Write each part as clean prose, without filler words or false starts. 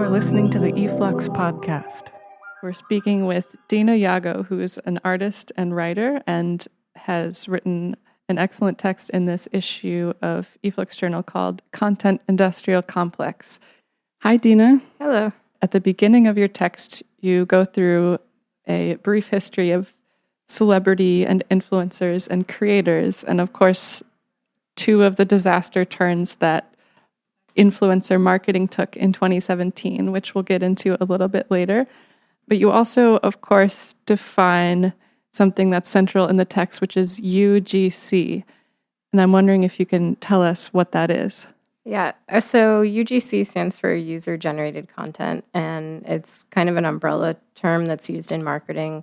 You're listening to the e-flux podcast. We're speaking with Dena Yago, who is an artist and writer and has written an excellent text in this issue of e-flux Journal called Content Industrial Complex. Hi, Dena. Hello. At the beginning of your text, you go through a brief history of celebrity and influencers and creators, and of course, two of the disaster turns that influencer marketing took in 2017, which we'll get into a little bit later. But you also, of course, define something that's central in the text, which is UGC. And I'm wondering if you can tell us what that is. Yeah, so UGC stands for user-generated content, and it's kind of an umbrella term that's used in marketing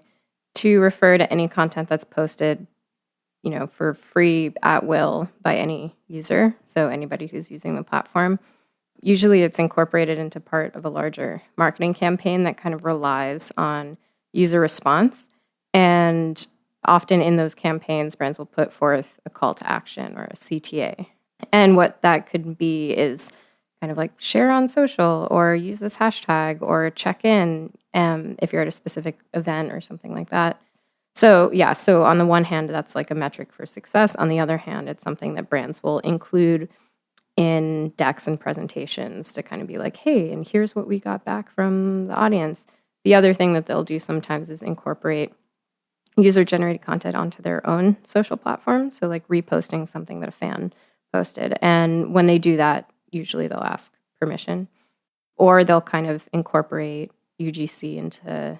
to refer to any content that's posted, for free at will by any user, so anybody who's using the platform. Usually it's incorporated into part of a larger marketing campaign that kind of relies on user response. And often in those campaigns, brands will put forth a call to action or a CTA. And what that could be is kind of like share on social or use this hashtag or check in if you're at a specific event or something like that. So on the one hand, that's like a metric for success. On the other hand, it's something that brands will include in decks and presentations to kind of be like, hey, and here's what we got back from the audience. The other thing that they'll do sometimes is incorporate user-generated content onto their own social platforms. So like reposting something that a fan posted. And when they do that, usually they'll ask permission. Or they'll kind of incorporate UGC into,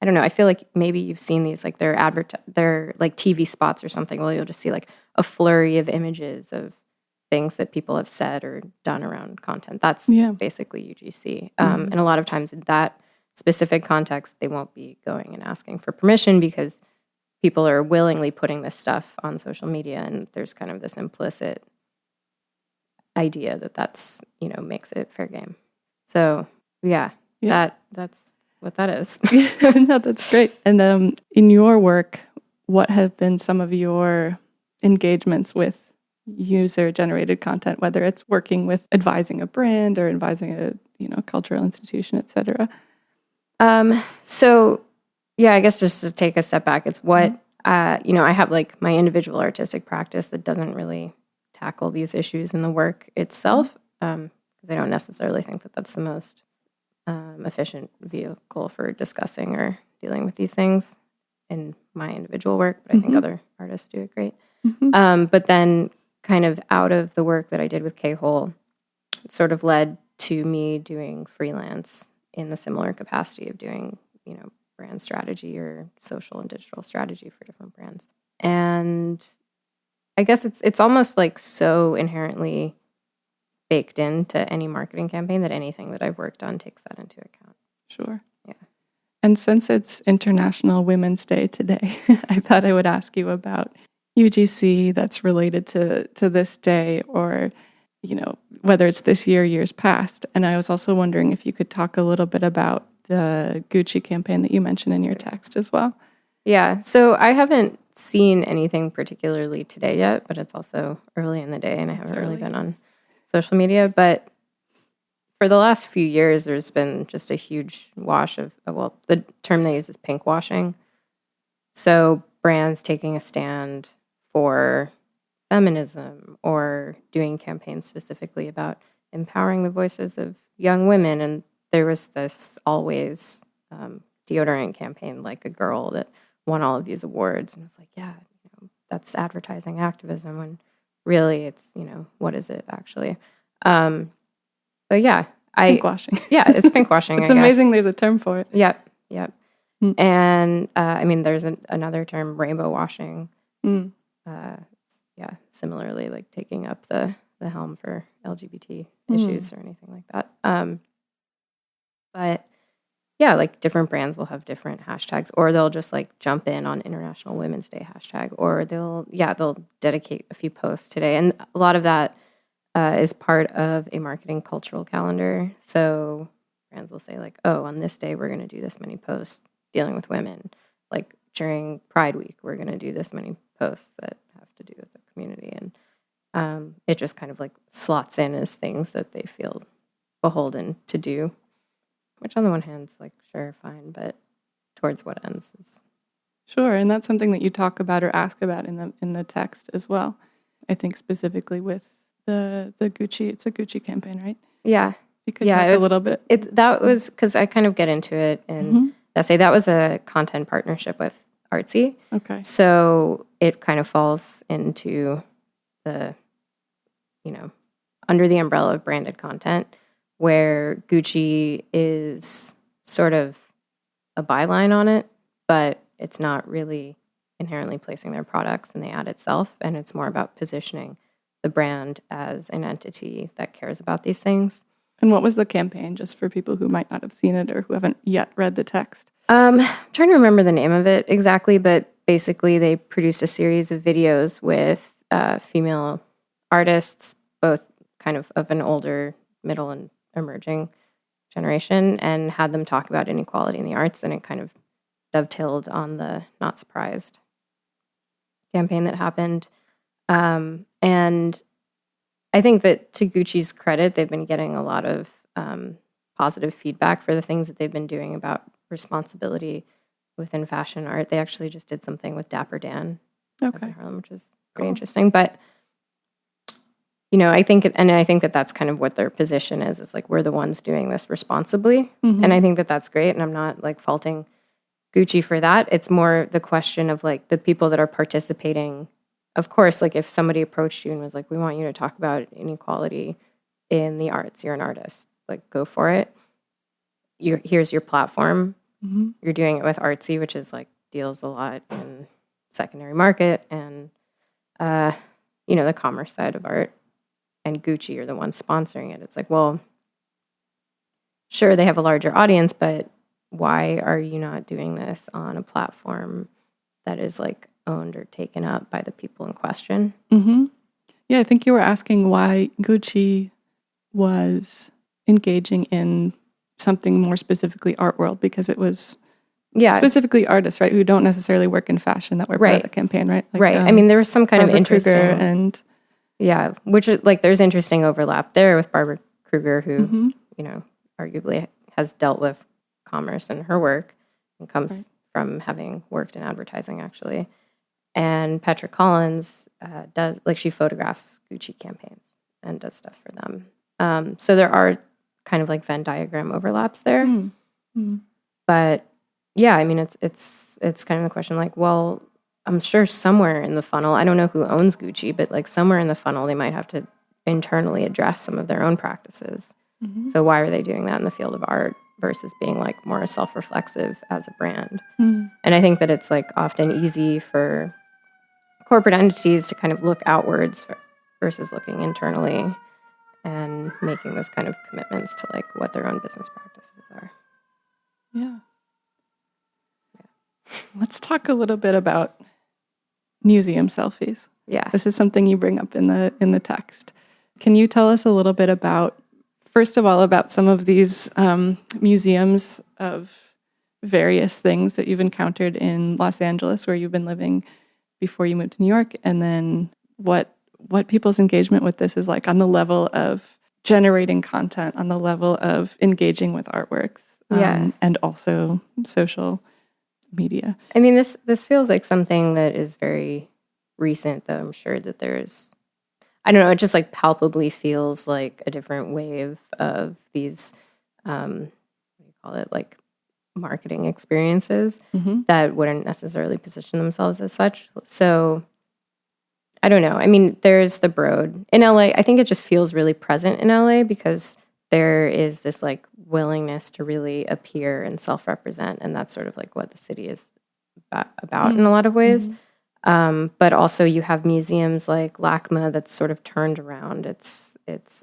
I don't know, I feel like maybe you've seen these, like they're like TV spots or something. Well, you'll just see like a flurry of images of things that people have said or done around content. That's basically UGC. And a lot of times in that specific context, they won't be going and asking for permission because people are willingly putting this stuff on social media, and there's kind of this implicit idea that that's, makes it fair game. So that's what that is. No, that's great. And in your work, what have been some of your engagements with user-generated content, whether it's working with advising a brand or advising a cultural institution, et cetera? I guess just to take a step back, it's what I have like my individual artistic practice that doesn't really tackle these issues in the work itself, because I don't necessarily think that that's the most efficient vehicle for discussing or dealing with these things in my individual work, but I think other artists do it great. But then kind of out of the work that I did with K-Hole, it sort of led to me doing freelance in the similar capacity of doing, brand strategy or social and digital strategy for different brands. And I guess it's almost like so inherently baked into any marketing campaign that anything that I've worked on takes that into account. Sure. Yeah. And since it's International Women's Day today, I thought I would ask you about UGC that's related to this day, or, whether it's this year, years past. And I was also wondering if you could talk a little bit about the Gucci campaign that you mentioned in your text as well. Yeah. So I haven't seen anything particularly today yet, but it's also early in the day and I haven't really been on social media. But for the last few years, there's been just a huge wash of, the term they use is pink washing. So brands taking a stand for feminism or doing campaigns specifically about empowering the voices of young women. And there was this Always deodorant campaign, like a girl that won all of these awards. And it's like, that's advertising activism when really it's, what is it actually? Pinkwashing. Yeah, it's pinkwashing. It's amazing there's a term for it. Yep. And there's another term, rainbow washing. Similarly, like taking up the helm for LGBT issues or anything like that. Like different brands will have different hashtags, or they'll just like jump in on International Women's Day hashtag, or they'll dedicate a few posts today. And a lot of that is part of a marketing cultural calendar. So brands will say like, oh, on this day, we're going to do this many posts dealing with women. Like during Pride Week, we're going to do this many posts that have to do with the community. And it just kind of like slots in as things that they feel beholden to do. which on the one hand is like, sure, fine, but towards what ends is... Sure, and that's something that you talk about or ask about in the text as well. I think specifically with the Gucci, it's a Gucci campaign, right? Yeah. You could talk a little bit. That was, because I kind of get into it in the essay, that was a content partnership with Artsy. Okay. So it kind of falls into the, under the umbrella of branded content, where Gucci is sort of a byline on it, but it's not really inherently placing their products in the ad itself, and it's more about positioning the brand as an entity that cares about these things. And what was the campaign, just for people who might not have seen it or who haven't yet read the text? I'm trying to remember the name of it exactly, but basically they produced a series of videos with female artists, both kind of an older, middle, and emerging generation, and had them talk about inequality in the arts, and it kind of dovetailed on the Not Surprised campaign that happened. And I think that, to Gucci's credit, they've been getting a lot of positive feedback for the things that they've been doing about responsibility within fashion art. They actually just did something with Dapper Dan in Harlem, which is pretty interesting. But I think that that's kind of what their position is like, we're the ones doing this responsibly. Mm-hmm. And I think that that's great. And I'm not like faulting Gucci for that. It's more the question of like the people that are participating. Of course, like if somebody approached you and was like, we want you to talk about inequality in the arts, you're an artist, like go for it. Here's your platform. Mm-hmm. You're doing it with Artsy, which is like deals a lot in secondary market and, the commerce side of art. And Gucci are the ones sponsoring it. It's like, well, sure, they have a larger audience, but why are you not doing this on a platform that is like owned or taken up by the people in question? Mm-hmm. Yeah, I think you were asking why Gucci was engaging in something more specifically art world, because it was specifically artists, right, who don't necessarily work in fashion that were part of the campaign, right? Like, right. I mean, there was some kind Barbara of interesting... Kruger and... Yeah, which is like, there's interesting overlap there with Barbara Kruger, who, arguably has dealt with commerce in her work and comes from having worked in advertising, actually. And Petra Collins does, like, she photographs Gucci campaigns and does stuff for them. So there are kind of like Venn diagram overlaps there. Mm-hmm. But yeah, I mean, it's kind of the question, like, well, I'm sure somewhere in the funnel, I don't know who owns Gucci, but like somewhere in the funnel, they might have to internally address some of their own practices. Mm-hmm. So why are they doing that in the field of art versus being like more self-reflexive as a brand? Mm-hmm. And I think that it's like often easy for corporate entities to kind of look outwards versus looking internally and making those kind of commitments to like what their own business practices are. Yeah. Let's talk a little bit about museum selfies. Yeah. This is something you bring up in the text. Can you tell us a little bit about, first of all, about some of these museums of various things that you've encountered in Los Angeles, where you've been living before you moved to New York, and then what people's engagement with this is like on the level of generating content, on the level of engaging with artworks, and also social media. I mean, this feels like something that is very recent, though I'm sure that there's, I don't know, it just like palpably feels like a different wave of these, what do you call it, like marketing experiences that wouldn't necessarily position themselves as such. So I don't know. I mean, there's the Broad in LA. I think it just feels really present in LA because there is this like willingness to really appear and self-represent, and that's sort of like what the city is about in a lot of ways. But also you have museums like LACMA that's sort of turned around its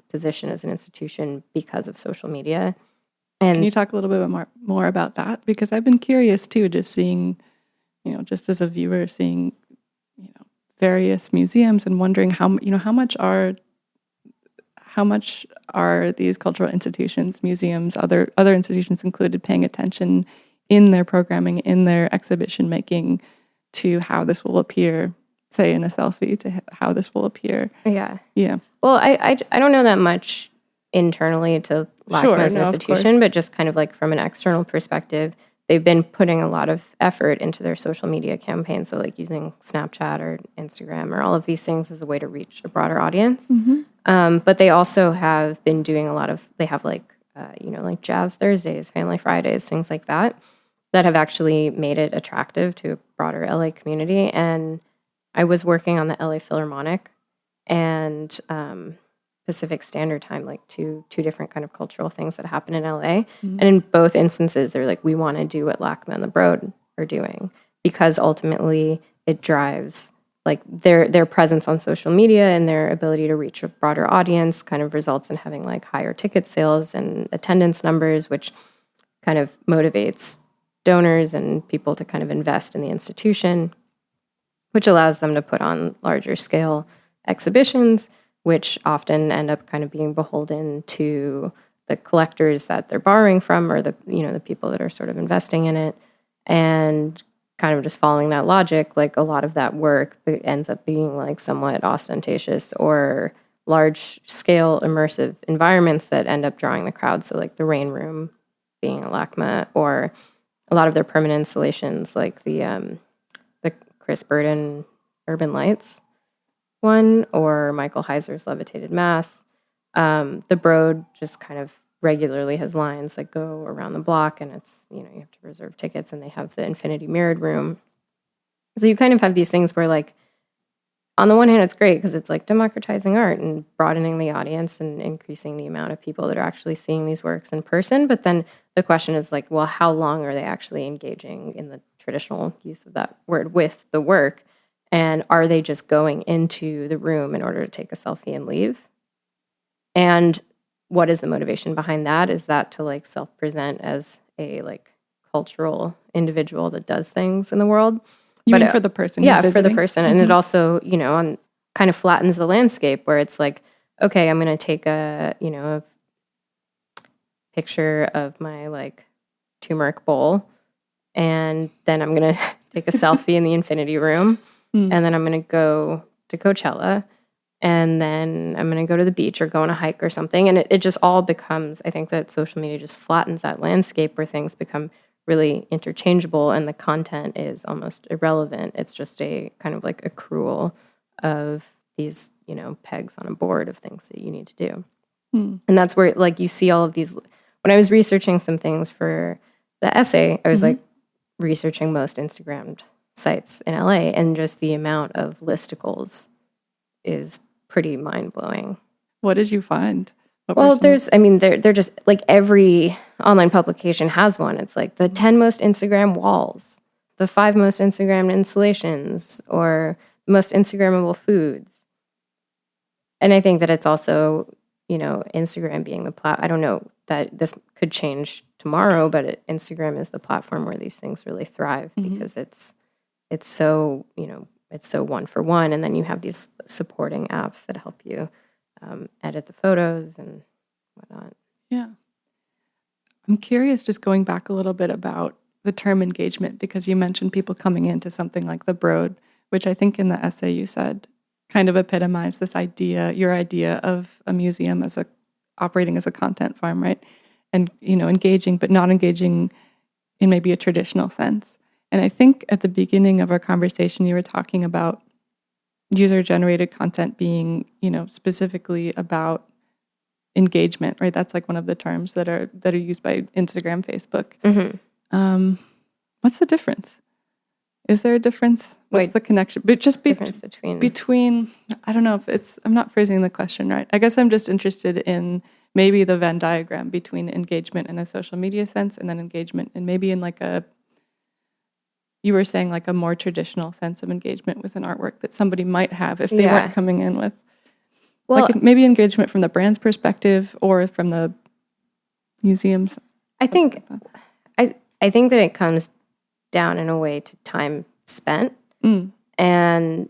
position as an institution because of social media. And can you talk a little bit more about that? Because I've been curious too, just seeing, just as a viewer, seeing, various museums and wondering how much are these cultural institutions, museums, other institutions included, paying attention in their programming, in their exhibition making, to how this will appear, say in a selfie, to how this will appear. Yeah. Yeah. Well, I don't know that much internally to LACMA as an institution, but just kind of like from an external perspective, they've been putting a lot of effort into their social media campaigns. So like using Snapchat or Instagram or all of these things as a way to reach a broader audience. But they also have been doing they have like, like Jazz Thursdays, Family Fridays, things like that have actually made it attractive to a broader LA community. And I was working on the LA Philharmonic and Pacific Standard Time, like two different kind of cultural things that happen in LA. And in both instances, they're like, we want to do what LACMA and the Broad are doing, because ultimately it drives like their presence on social media and their ability to reach a broader audience kind of results in having like higher ticket sales and attendance numbers, which kind of motivates donors and people to kind of invest in the institution, which allows them to put on larger scale exhibitions, which often end up kind of being beholden to the collectors that they're borrowing from, or the people that are sort of investing in it. And kind of just following that logic, like a lot of that work ends up being like somewhat ostentatious or large scale immersive environments that end up drawing the crowd. So like the Rain Room being a LACMA, or a lot of their permanent installations, like the Chris Burden Urban Lights one, or Michael Heiser's Levitated Mass. The Broad just kind of regularly has lines that go around the block, and it's, you have to reserve tickets, and they have the Infinity Mirrored Room. So you kind of have these things where, like, on the one hand, it's great because it's like democratizing art and broadening the audience and increasing the amount of people that are actually seeing these works in person. But then the question is like, well, how long are they actually engaging in the traditional use of that word with the work? And are they just going into the room in order to take a selfie and leave? And what is the motivation behind that? Is that to like self-present as a like cultural individual that does things in the world? You mean for the person? Yeah, for the person. And it also, kind of flattens the landscape where it's like, okay, I'm going to take a picture of my like turmeric bowl, and then I'm going to take a selfie in the Infinity Room, and then I'm going to go to Coachella, and then I'm going to go to the beach or go on a hike or something. And it just all becomes, I think that social media just flattens that landscape where things become really interchangeable and the content is almost irrelevant. It's just a kind of like accrual of these, pegs on a board of things that you need to do. And that's where like you see all of these. When I was researching some things for the essay, I was like researching most Instagrammed sites in LA, and just the amount of listicles is pretty mind-blowing. What did you find? Well, they're just like every online publication has one. It's like the 10 most Instagram walls, the 5 most Instagrammed installations, or the most Instagrammable foods. And I think that it's also, Instagram being the I don't know that this could change tomorrow, but Instagram is the platform where these things really thrive because it's so, it's so one for one. And then you have these supporting apps that help you edit the photos and whatnot. Yeah. I'm curious, just going back a little bit about the term engagement, because you mentioned people coming into something like the Broad, which I think in the essay you said kind of epitomized this idea, your idea of a museum as operating as a content farm, right? And, engaging, but not engaging in maybe a traditional sense. And I think at the beginning of our conversation, you were talking about user-generated content being, specifically about engagement, right? That's like one of the terms that are used by Instagram, Facebook. What's the difference? Is there a difference? What's the connection? But just difference between. I don't know if it's. I'm not phrasing the question right. I guess I'm just interested in maybe the Venn diagram between engagement in a social media sense, and then engagement, and maybe in like a. You were saying like a more traditional sense of engagement with an artwork that somebody might have if they weren't coming in with, like maybe engagement from the brand's perspective or from the museum's. I think that it comes down in a way to time spent, and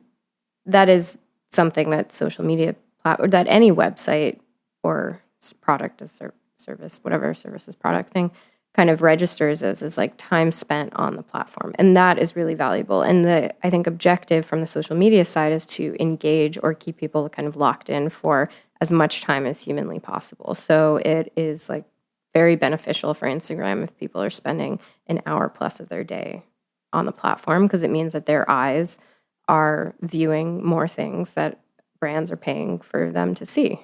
that is something that social media or that any website or product as service, whatever services product thing, kind of registers as is like time spent on the platform. And that is really valuable. And the, I think, objective from the social media side is to engage or keep people kind of locked in for as much time as humanly possible. So it is like very beneficial for Instagram if people are spending an hour plus of their day on the platform, because it means that their eyes are viewing more things that brands are paying for them to see.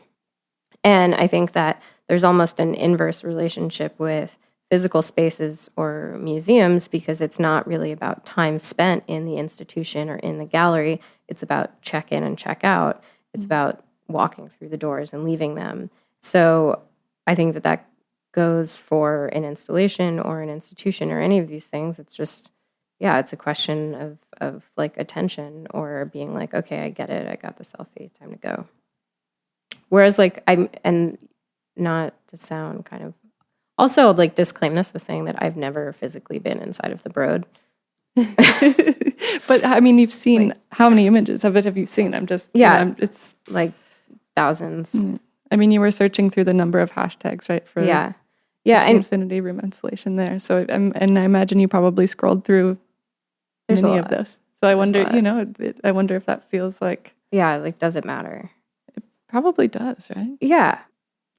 And I think that there's almost an inverse relationship with physical spaces or museums, because it's not really about time spent in the institution or in the gallery. It's about check in and check out. It's about walking through the doors and leaving them. So I think that that goes for an installation or an institution or any of these things. It's just, yeah, it's a question of like attention, or being like, okay, I get it. I got the selfie, time to go. Whereas like and not to sound kind of, also like disclaim this with saying that I've never physically been inside of the Broad. But I mean, you've seen, like, how many images of it have you seen? I'm just, yeah, it's like thousands. I mean, you were searching through the number of hashtags, right? For yeah, and Infinity Room installation there. So, and I imagine you probably scrolled through many of those. So I wonder, I wonder if that feels like, yeah, like, does it matter? It probably does, right? Yeah,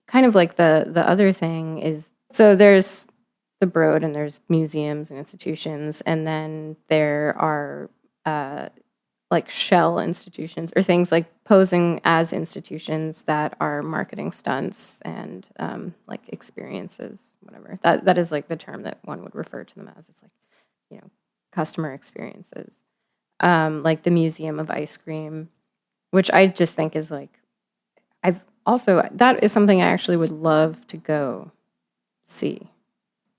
kind of like the other thing is, so there's the Broad and there's museums and institutions, and then there are like shell institutions, or things like posing as institutions that are marketing stunts and like experiences, whatever. That is like the term that one would refer to them as. It's like, customer experiences. Like the Museum of Ice Cream, which I just think is like, that is something I actually would love to go see.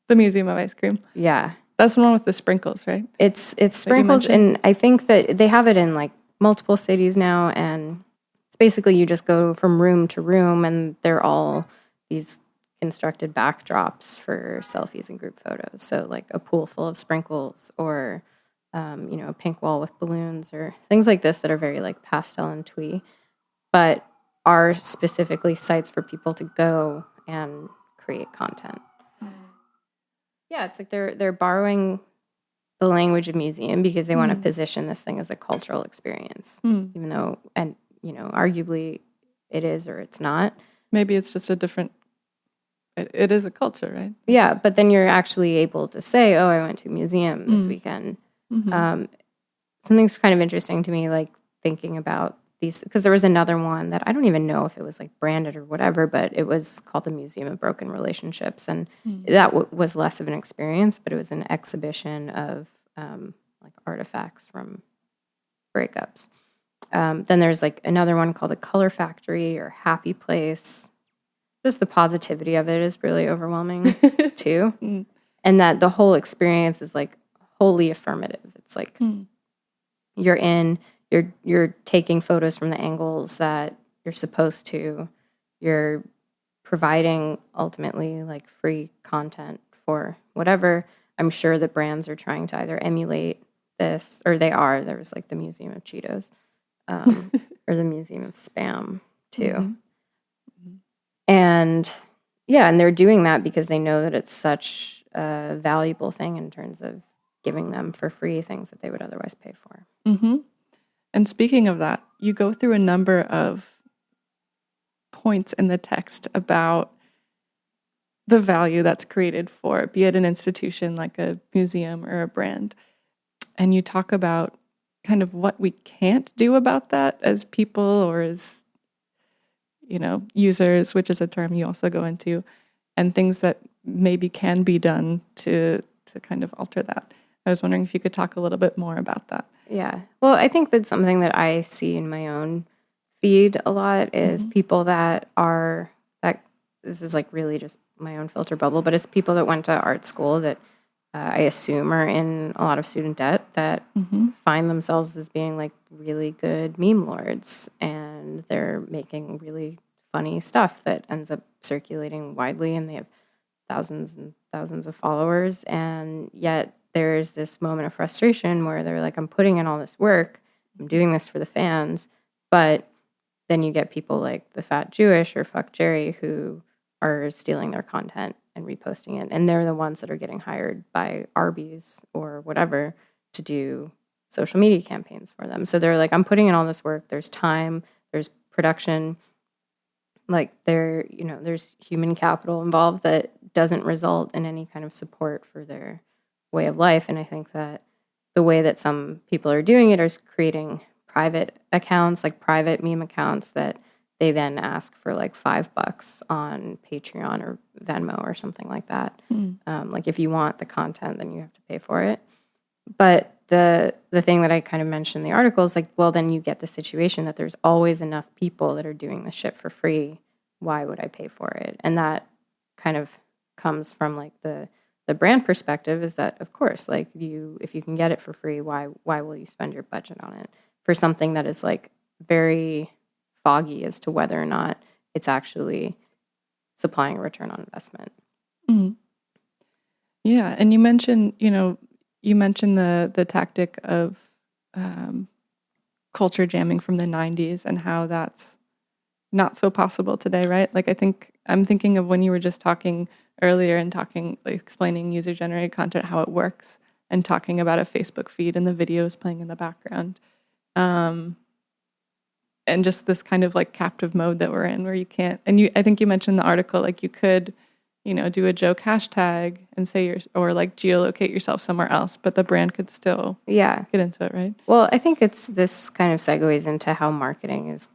The Museum of Ice Cream. Yeah. That's the one with the sprinkles, right? It's sprinkles, and I think that they have it in like multiple cities now, and it's basically you just go from room to room, and they're all these constructed backdrops for selfies and group photos. So like a pool full of sprinkles, or a pink wall with balloons, or things like this that are very like pastel and twee, but are specifically sites for people to go and create content. Yeah, it's like they're borrowing the language of museum because they want to position this thing as a cultural experience, even though, and arguably it is or it's not. Maybe it's just a different. It is a culture, right? Yeah, but then you're actually able to say, "Oh, I went to a museum this weekend." Something's kind of interesting to me, like thinking about these, because there was another one that I don't even know if it was like branded or whatever, but it was called the Museum of Broken Relationships, and that was less of an experience, but it was an exhibition of like artifacts from breakups. Then there's like another one called the Color Factory or Happy Place. Just the positivity of it is really overwhelming too, and that the whole experience is like wholly affirmative. It's like you're in. You're taking photos from the angles that you're supposed to. You're providing ultimately like free content for whatever. I'm sure that brands are trying to either emulate this, or they are. There was like the Museum of Cheetos, or the Museum of Spam too. And yeah, and they're doing that because they know that it's such a valuable thing in terms of giving them for free things that they would otherwise pay for. And speaking of that, you go through a number of points in the text about the value that's created for, be it an institution like a museum or a brand. And you talk about kind of what we can't do about that as people, or as, users, which is a term you also go into, and things that maybe can be done to kind of alter that. I was wondering if you could talk a little bit more about that. Yeah. Well, I think that's something that I see in my own feed a lot is people that this is like really just my own filter bubble, but it's people that went to art school that I assume are in a lot of student debt that find themselves as being like really good meme lords, and they're making really funny stuff that ends up circulating widely, and they have thousands and thousands of followers, and yet there's this moment of frustration where they're like, I'm putting in all this work, I'm doing this for the fans, but then you get people like the Fat Jewish or Fuck Jerry who are stealing their content and reposting it, and they're the ones that are getting hired by Arby's or whatever to do social media campaigns for them. So they're like, I'm putting in all this work, there's time, there's production, like there's human capital involved that doesn't result in any kind of support for their way of life. And I think that the way that some people are doing it is creating private accounts, like private meme accounts that they then ask for like $5 on Patreon or Venmo or something like that. Like if you want the content, then you have to pay for it. But the thing that I kind of mentioned in the article is like, well, then you get the situation that there's always enough people that are doing this shit for free. Why would I pay for it? And that kind of comes from like the brand perspective is that, of course, like if you can get it for free, why will you spend your budget on it for something that is like very foggy as to whether or not it's actually supplying a return on investment. Mm-hmm. Yeah, and you mentioned the tactic of culture jamming from the 90s and how that's not so possible today, right? Like I'm thinking of when you were just talking earlier and explaining user-generated content, how it works, and talking about a Facebook feed and the videos playing in the background. And just this kind of like captive mode that we're in where you can't, and I think you mentioned in the article, like you could, do a joke hashtag and say or like geolocate yourself somewhere else, but the brand could still get into it, right? Well, I think this kind of segues into how marketing is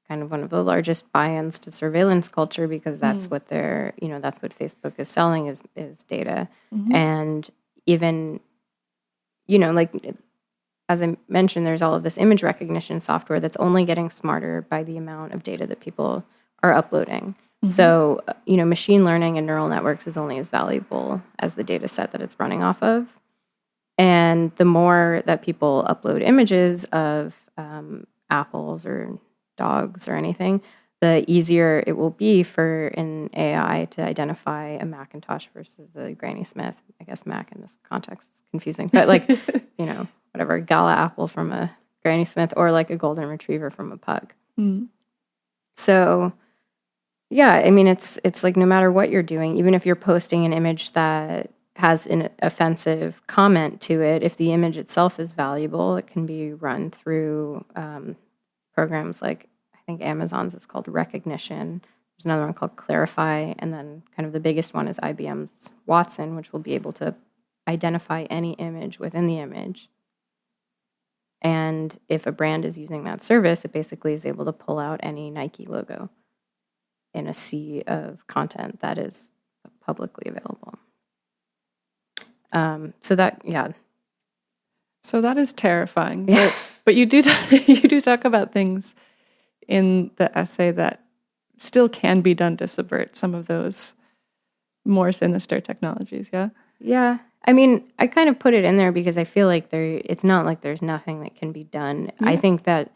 kind of one of the largest buy-ins to surveillance culture, because that's what that's what Facebook is selling is data. Mm-hmm. And even, like as I mentioned, there's all of this image recognition software that's only getting smarter by the amount of data that people are uploading. Mm-hmm. So, machine learning and neural networks is only as valuable as the data set that it's running off of. And the more that people upload images of apples or dogs or anything, the easier it will be for an AI to identify a Macintosh versus a Granny Smith. I guess Mac in this context is confusing, but like, whatever, a Gala apple from a Granny Smith or like a golden retriever from a pug. Mm. So, yeah, I mean, it's like no matter what you're doing, even if you're posting an image that has an offensive comment to it, if the image itself is valuable, it can be run through programs like, I think Amazon's is called Recognition. There's another one called Clarify. And then kind of the biggest one is IBM's Watson, which will be able to identify any image within the image. And if a brand is using that service, it basically is able to pull out any Nike logo in a sea of content that is publicly available. So that is terrifying. Yeah. But you do talk about things in the essay that still can be done to subvert some of those more sinister technologies. Yeah. Yeah. I mean, I kind of put it in there because I feel like it's not like there's nothing that can be done. Yeah. I think that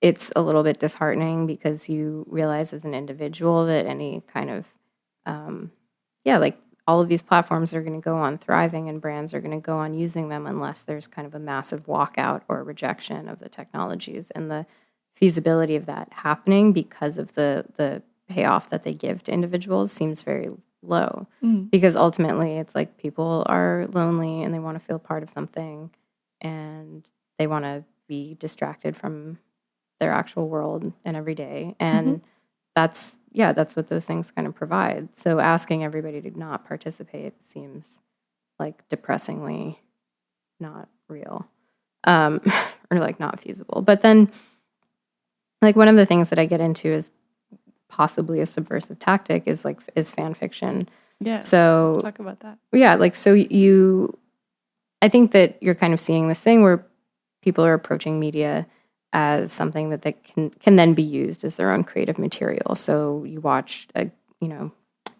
it's a little bit disheartening because you realize as an individual that any kind of, like all of these platforms are going to go on thriving and brands are going to go on using them unless there's kind of a massive walkout or rejection of the technologies, and the feasibility of that happening because of the payoff that they give to individuals seems very low. Because ultimately it's like people are lonely and they want to feel part of something and they want to be distracted from their actual world and every day. And that's what those things kind of provide. So asking everybody to not participate seems like depressingly not real, or like not feasible. But then like one of the things that I get into is possibly a subversive tactic is fan fiction. Yeah. So let's talk about that. Yeah. Like, so I think that you're kind of seeing this thing where people are approaching media as something that they can then be used as their own creative material. So you watch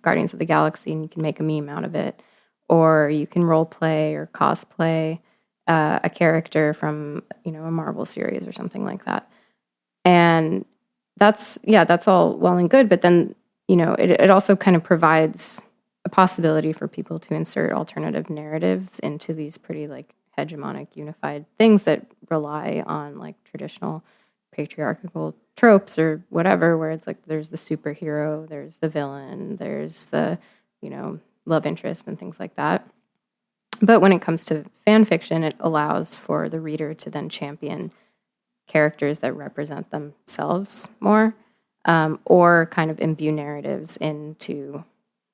Guardians of the Galaxy and you can make a meme out of it, or you can role play or cosplay a character from a Marvel series or something like that. And that's all well and good, but then it also kind of provides a possibility for people to insert alternative narratives into these pretty like hegemonic unified things that rely on like traditional patriarchal tropes or whatever, where it's like there's the superhero, there's the villain, there's the love interest and things like that. But when it comes to fan fiction, it allows for the reader to then champion characters that represent themselves more. or kind of imbue narratives into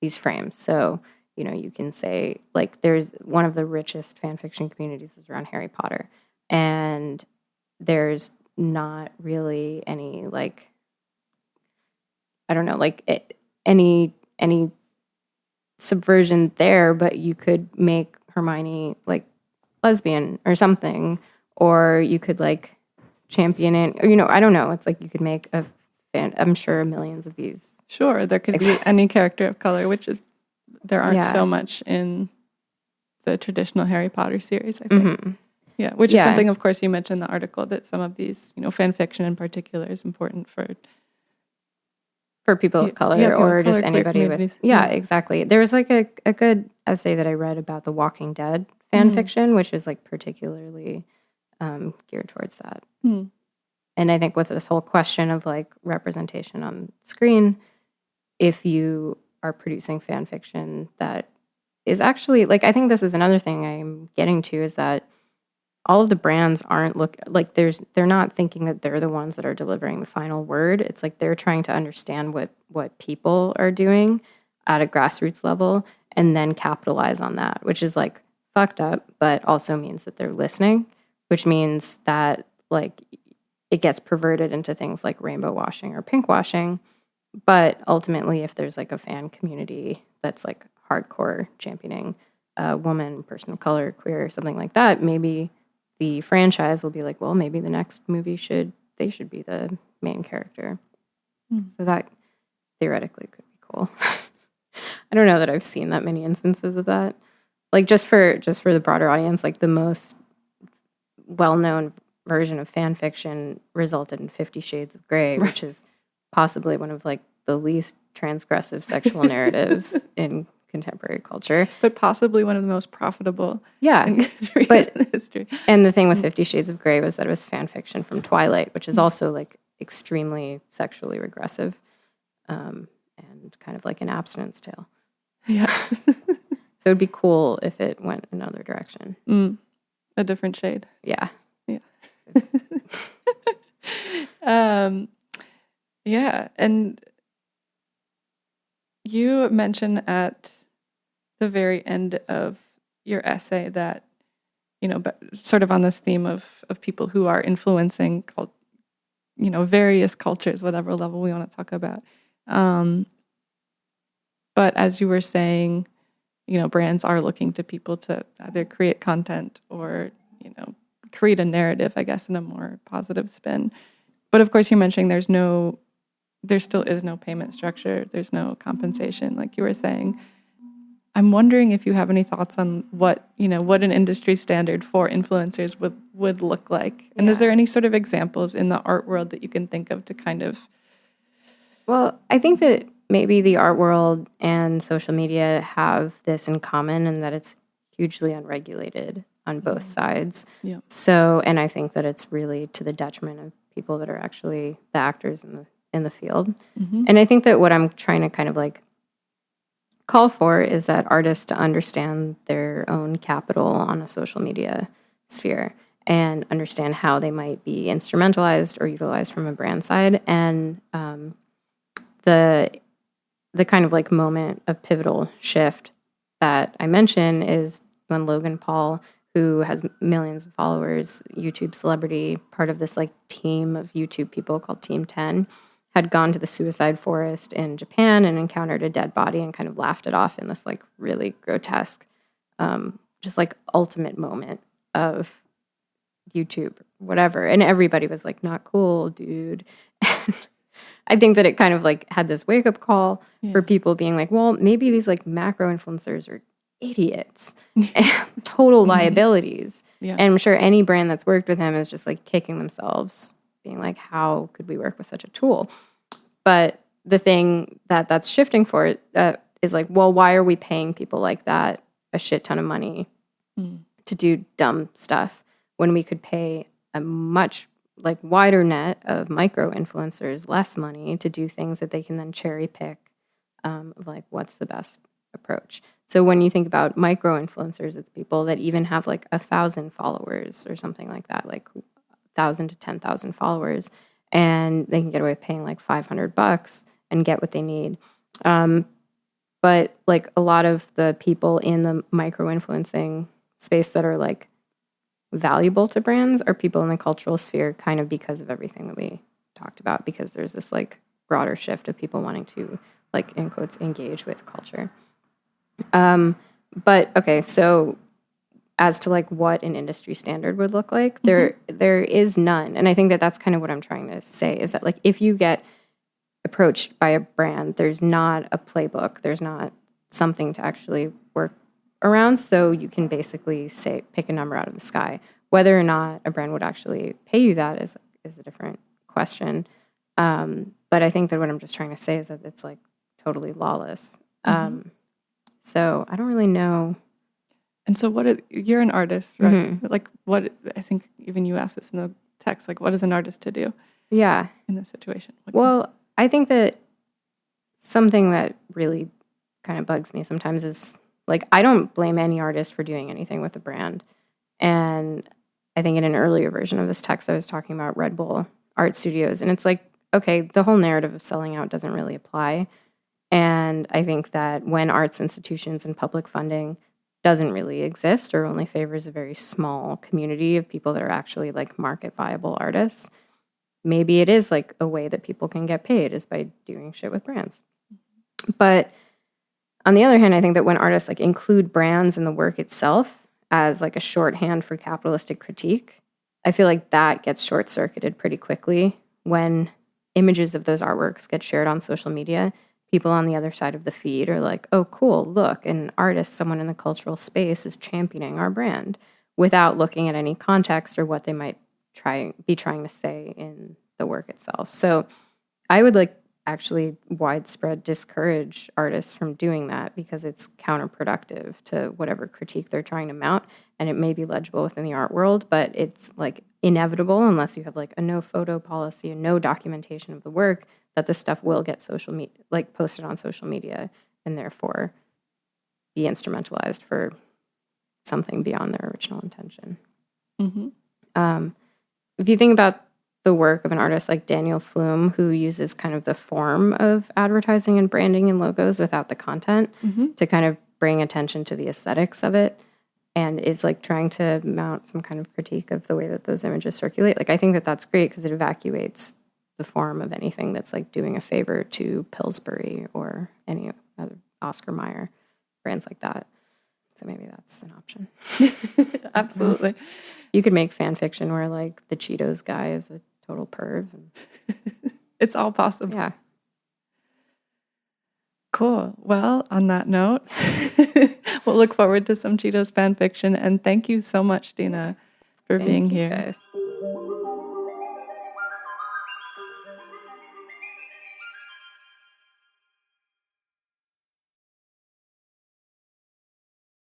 these frames. So, you know, you can say, like, there's one of the richest fan fiction communities is around Harry Potter, and there's not really any, like, I don't know, like any subversion there, but you could make Hermione like lesbian or something, or you could like champion it, or, you know, I don't know. It's like you could make a fan. I'm sure millions of these. Sure, there could be any character of color, which is there aren't so much in the traditional Harry Potter series, I think. Mm-hmm. Yeah, which is something, of course, you mentioned in the article that some of these, you know, fan fiction in particular is important for people of color, or just anybody with. Yeah, exactly. There was like a good essay that I read about the Walking Dead fan fiction, which is like particularly geared towards that. And I think with this whole question of like representation on screen, if you are producing fan fiction that is actually, like, I think this is another thing I'm getting to, is that all of the brands aren't they're not thinking that they're the ones that are delivering the final word. It's like they're trying to understand what people are doing at a grassroots level and then capitalize on that, which is like fucked up, but also means that they're listening, which means that like it gets perverted into things like rainbow washing or pink washing. But ultimately, if there's like a fan community that's like hardcore championing a woman, person of color, queer, something like that, maybe the franchise will be like, well, maybe the next movie should be the main character. So that theoretically could be cool. I don't know that I've seen that many instances of that. Like just for the broader audience, like the most well-known version of fan fiction resulted in 50 Shades of Grey, which is possibly one of like the least transgressive sexual narratives in contemporary culture, but possibly one of the most profitable in history. And the thing with 50 Shades of Grey was that it was fan fiction from Twilight, which is also like extremely sexually regressive, and kind of like an abstinence tale. Yeah. So it'd be cool if it went another direction. A different shade. Yeah. Yeah. And you mentioned at the very end of your essay that, you know, but sort of on this theme of people who are influencing, you know, various cultures, whatever level we want to talk about. But as you were saying, you know, brands are looking to people to either create content or, you know, create a narrative, I guess, in a more positive spin. But of course, you're mentioning there still is no payment structure. There's no compensation, like you were saying. I'm wondering if you have any thoughts on what an industry standard for influencers would look like. And is there any sort of examples in the art world that you can think of to kind of... Well, I think that maybe the art world and social media have this in common, and that it's hugely unregulated on both sides. Yeah. So, and I think that it's really to the detriment of people that are actually the actors in the field. Mm-hmm. And I think that what I'm trying to kind of like call for is that artists to understand their own capital on a social media sphere and understand how they might be instrumentalized or utilized from a brand side. And the kind of like moment of pivotal shift that I mentioned is when Logan Paul, who has millions of followers, YouTube celebrity, part of this like team of YouTube people called Team 10, had gone to the suicide forest in Japan and encountered a dead body and kind of laughed it off in this like really grotesque, just like ultimate moment of YouTube, whatever. And everybody was like, not cool, dude. And I think that it kind of like had this wake up call for people being like, well, maybe these like macro influencers are idiots and total liabilities. Yeah. And I'm sure any brand that's worked with him is just like kicking themselves, being like, how could we work with such a tool? But the thing that's shifting for it is like, well, why are we paying people like that a shit ton of money to do dumb stuff when we could pay a much like wider net of micro influencers less money to do things that they can then cherry pick of like what's the best approach. So when you think about micro influencers, it's people that even have like 1,000 followers or something like that, like 1,000 to 10,000 followers. and they can get away with paying like $500 and get what they need. But like a lot of the people in the micro-influencing space that are like valuable to brands are people in the cultural sphere, kind of because of everything that we talked about, because there's this like broader shift of people wanting to, like, in quotes, engage with culture. But okay, so as to like what an industry standard would look like, there is none. And I think that that's kind of what I'm trying to say, is that like if you get approached by a brand, there's not a playbook, there's not something to actually work around. So you can basically say, pick a number out of the sky. Whether or not a brand would actually pay you that is a different question. But I think that what I'm just trying to say is that it's like totally lawless. So I don't really know. And so you're an artist, right? Like what, I think even you asked this in the text, like what is an artist to do? Yeah. In this situation? Well, I think that something that really kind of bugs me sometimes is like, I don't blame any artist for doing anything with a brand. And I think in an earlier version of this text, I was talking about Red Bull art studios. And it's like, okay, the whole narrative of selling out doesn't really apply. And I think that when arts institutions and public funding doesn't really exist or only favors a very small community of people that are actually like market viable artists, maybe it is like a way that people can get paid is by doing shit with brands. But on the other hand, I think that when artists like include brands in the work itself as like a shorthand for capitalistic critique, I feel like that gets short-circuited pretty quickly when images of those artworks get shared on social media. People on the other side of the feed are like, oh, cool, look, an artist, someone in the cultural space is championing our brand, without looking at any context or what they might be trying to say in the work itself. So I would like actually widespread discourage artists from doing that, because it's counterproductive to whatever critique they're trying to mount. And it may be legible within the art world, but it's like inevitable, unless you have like a no photo policy and no documentation of the work, that this stuff will get like posted on social media, and therefore be instrumentalized for something beyond their original intention. If you think about the work of an artist like Daniel Flume, who uses kind of the form of advertising and branding and logos without the content to kind of bring attention to the aesthetics of it, and is like trying to mount some kind of critique of the way that those images circulate. Like, I think that that's great, because it evacuates the form of anything that's like doing a favor to Pillsbury or any other Oscar Mayer brands like that. So maybe that's an option. Absolutely. You could make fan fiction where like the Cheetos guy is a total perv. It's all possible. Yeah. Cool. Well, on that note, we'll look forward to some Cheetos fan fiction. And thank you so much, Dena, for being here. Guys.